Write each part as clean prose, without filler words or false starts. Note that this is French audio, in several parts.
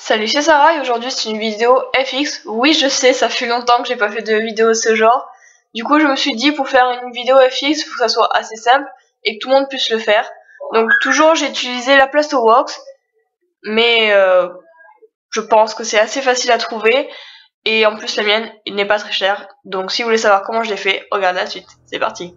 Salut, c'est Sarah et aujourd'hui c'est une vidéo FX. Oui, je sais, ça fait longtemps que j'ai pas fait de vidéo de ce genre. Du coup, je me suis dit pour faire une vidéo FX, il faut que ça soit assez simple et que tout le monde puisse le faire. Donc toujours j'ai utilisé la Plastoworks, mais je pense que c'est assez facile à trouver. Et en plus la mienne, il n'est pas très cher. Donc si vous voulez savoir comment je l'ai fait, regardez la suite. C'est parti.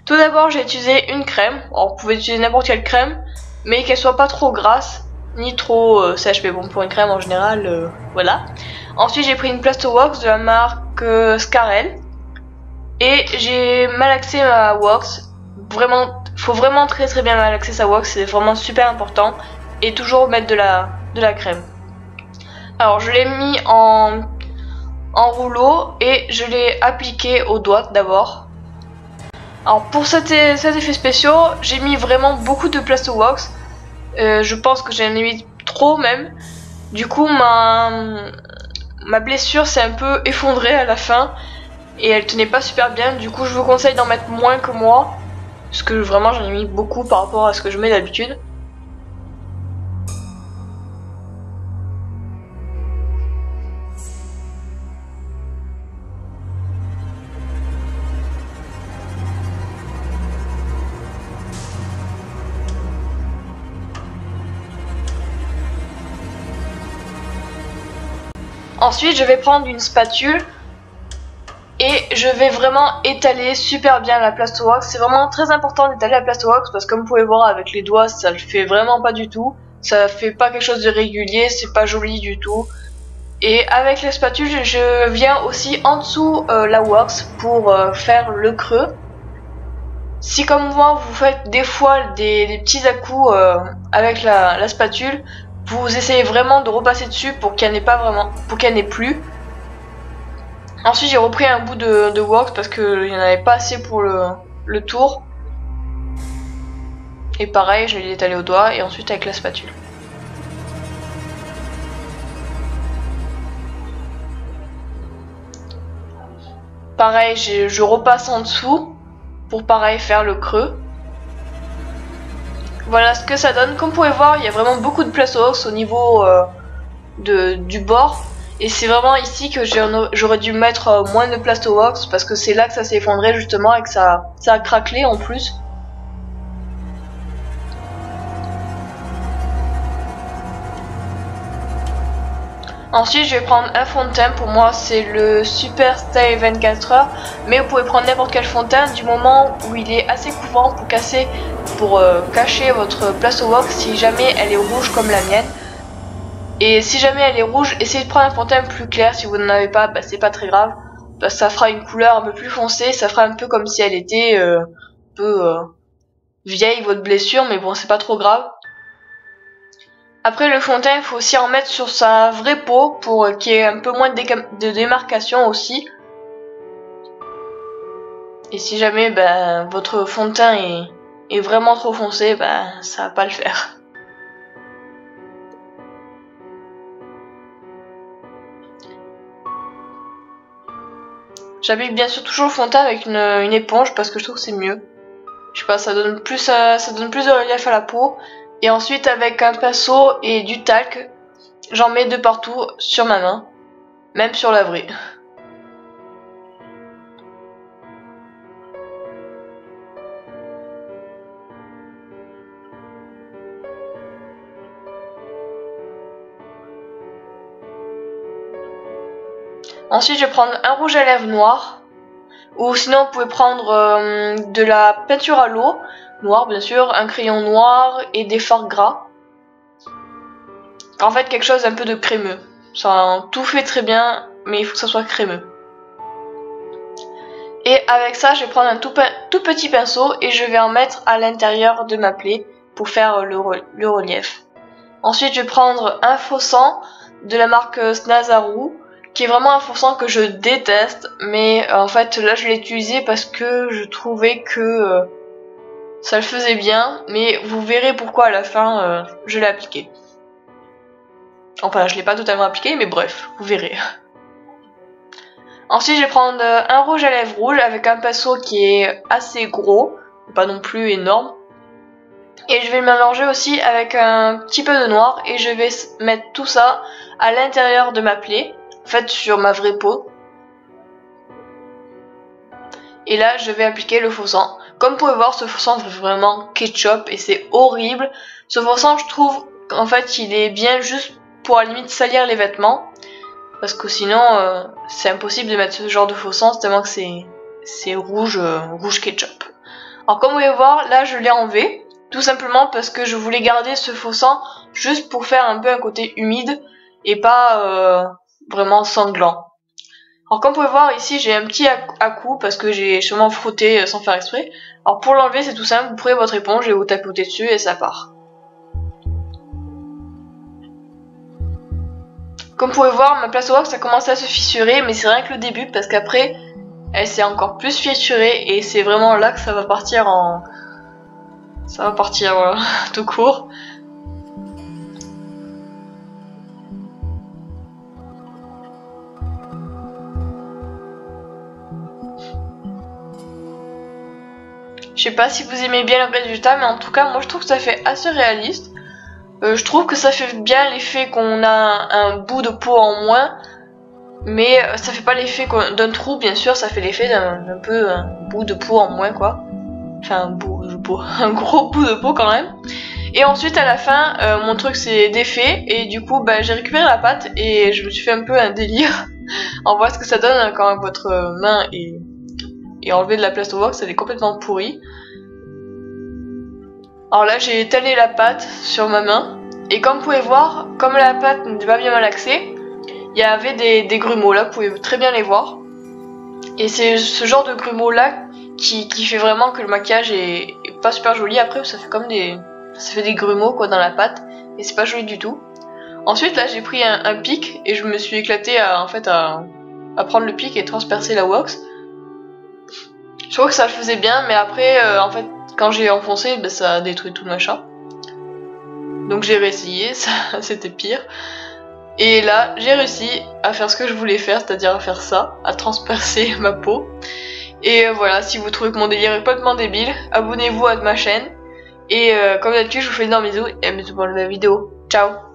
Tout d'abord, j'ai utilisé une crème. Alors, vous pouvez utiliser n'importe quelle crème, mais qu'elle soit pas trop grasse ni trop sèche. Mais bon, pour une crème en général, voilà. Ensuite, j'ai pris une Plastoworks de la marque Scarel et j'ai malaxé ma wax. Vraiment, faut vraiment très bien malaxer sa wax. C'est vraiment super important. Et toujours mettre de la crème. Alors, je l'ai mis en rouleau et je l'ai appliqué au doigt d'abord. Alors pour cet effet spécial, j'ai mis vraiment beaucoup de Plastoworks. Je pense que j'en ai mis trop même. Du coup ma blessure s'est un peu effondrée à la fin et elle tenait pas super bien. Du coup je vous conseille d'en mettre moins que moi, parce que vraiment j'en ai mis beaucoup par rapport à ce que je mets d'habitude. Ensuite, je vais prendre une spatule et je vais vraiment étaler super bien la Plastoworks. C'est vraiment très important d'étaler la Plastoworks parce que comme vous pouvez voir avec les doigts, ça le fait vraiment pas du tout. Ça fait pas quelque chose de régulier, c'est pas joli du tout. Et avec la spatule, je viens aussi en dessous la wax pour faire le creux. Si comme moi, vous faites des fois des petits à-coups avec la spatule, vous essayez vraiment de repasser dessus pour qu'il n'y en ait pas vraiment, pour qu'il n'y en ait plus. Ensuite, j'ai repris un bout de wax parce qu'il n'y en avait pas assez pour le tour. Et pareil, je l'ai étalé au doigt et ensuite avec la spatule. Pareil, je repasse en dessous pour pareil faire le creux. Voilà ce que ça donne. Comme vous pouvez voir, il y a vraiment beaucoup de Plastoworks au niveau du bord. Et c'est vraiment ici que j'aurais dû mettre moins de Plastoworks parce que c'est là que ça s'est effondré justement et que ça a craquelé en plus. Ensuite, je vais prendre un fond de teint. Pour moi, c'est le Super Stay 24h. Mais vous pouvez prendre n'importe quel fond de teint du moment où il est assez couvrant pour cacher votre Plastoworks si jamais elle est rouge comme la mienne. Et si jamais elle est rouge, essayez de prendre un fond de teint plus clair. Si vous n'en avez pas, bah, c'est pas très grave. Parce que ça fera une couleur un peu plus foncée. Ça fera un peu comme si elle était un peu vieille, votre blessure. Mais bon, c'est pas trop grave. Après le fond de teint, il faut aussi en mettre sur sa vraie peau pour qu'il y ait un peu moins de démarcation aussi. Et si jamais votre fond de teint est vraiment trop foncé, ça va pas le faire. J'applique bien sûr toujours le fond de teint avec une éponge parce que je trouve que c'est mieux. Je sais pas, ça donne plus de relief à la peau. Et ensuite avec un pinceau et du talc, j'en mets de partout sur ma main, même sur la vraie. Ensuite, je vais prendre un rouge à lèvres noir. Ou sinon, vous pouvez prendre de la peinture à l'eau, noire bien sûr, un crayon noir et des fards gras. En fait, quelque chose un peu de crémeux. Ça tout fait très bien, mais il faut que ça soit crémeux. Et avec ça, je vais prendre un tout petit pinceau et je vais en mettre à l'intérieur de ma plaie pour faire le relief. Ensuite, je vais prendre un faux sang de la marque Snazaru, qui est vraiment un faux sang que je déteste, mais en fait là je l'ai utilisé parce que je trouvais que ça le faisait bien, mais vous verrez pourquoi à la fin je l'ai appliqué. Enfin, je l'ai pas totalement appliqué, mais bref, vous verrez. Ensuite, je vais prendre un rouge à lèvres rouge avec un pinceau qui est assez gros, pas non plus énorme. Et je vais le mélanger aussi avec un petit peu de noir et je vais mettre tout ça à l'intérieur de ma plaie, en fait sur ma vraie peau. Et là je vais appliquer le faux sang. Comme vous pouvez voir, ce faux sang fait vraiment ketchup et c'est horrible. Ce faux sang, je trouve qu'en fait il est bien juste pour à la limite salir les vêtements. Parce que sinon c'est impossible de mettre ce genre de faux sang tellement que c'est rouge, rouge ketchup. Alors comme vous pouvez voir, là je l'ai enlevé. Tout simplement parce que je voulais garder ce faux sang juste pour faire un peu un côté humide et pas vraiment sanglant. Alors comme vous pouvez voir ici j'ai un petit à-coup parce que j'ai sûrement frotté sans faire exprès. Alors pour l'enlever c'est tout simple, vous prenez votre éponge et vous tapotez dessus et ça part. Comme vous pouvez voir ma plaster wax a commencé à se fissurer mais c'est rien que le début parce qu'après elle s'est encore plus fissurée et c'est vraiment là que ça va partir en... Ça va partir, voilà, tout court. Je sais pas si vous aimez bien le résultat, mais en tout cas, moi je trouve que ça fait assez réaliste. Je trouve que ça fait bien l'effet qu'on a un bout de peau en moins, mais ça fait pas l'effet d'un trou, bien sûr, ça fait l'effet d'un peu un bout de peau en moins, quoi. Enfin, un bout de peau, un gros bout de peau quand même. Et ensuite à la fin mon truc c'est défait et du coup bah, j'ai récupéré la pâte et je me suis fait un peu un délire. On voit ce que ça donne quand votre main est enlevée de la plaster wax, elle est complètement pourrie. Alors là j'ai étalé la pâte sur ma main et comme vous pouvez voir, comme la pâte n'était pas bien malaxée, il y avait des grumeaux là, vous pouvez très bien les voir. Et c'est ce genre de grumeaux là qui fait vraiment que le maquillage est pas super joli. Après ça fait comme ça fait des grumeaux quoi dans la pâte et c'est pas joli du tout. Ensuite là j'ai pris un pic et je me suis éclatée à prendre le pic et transpercer la wax. Je trouve que ça le faisait bien mais après en fait quand j'ai enfoncé ben, ça a détruit tout le machin. Donc j'ai réessayé, c'était pire. Et là j'ai réussi à faire ce que je voulais faire, c'est-à-dire à faire ça, à transpercer ma peau. Et voilà, si vous trouvez que mon délire est complètement débile, abonnez-vous à ma chaîne. Et comme d'habitude, je vous fais d'énormes bisous et à bientôt pour une nouvelle vidéo. Ciao!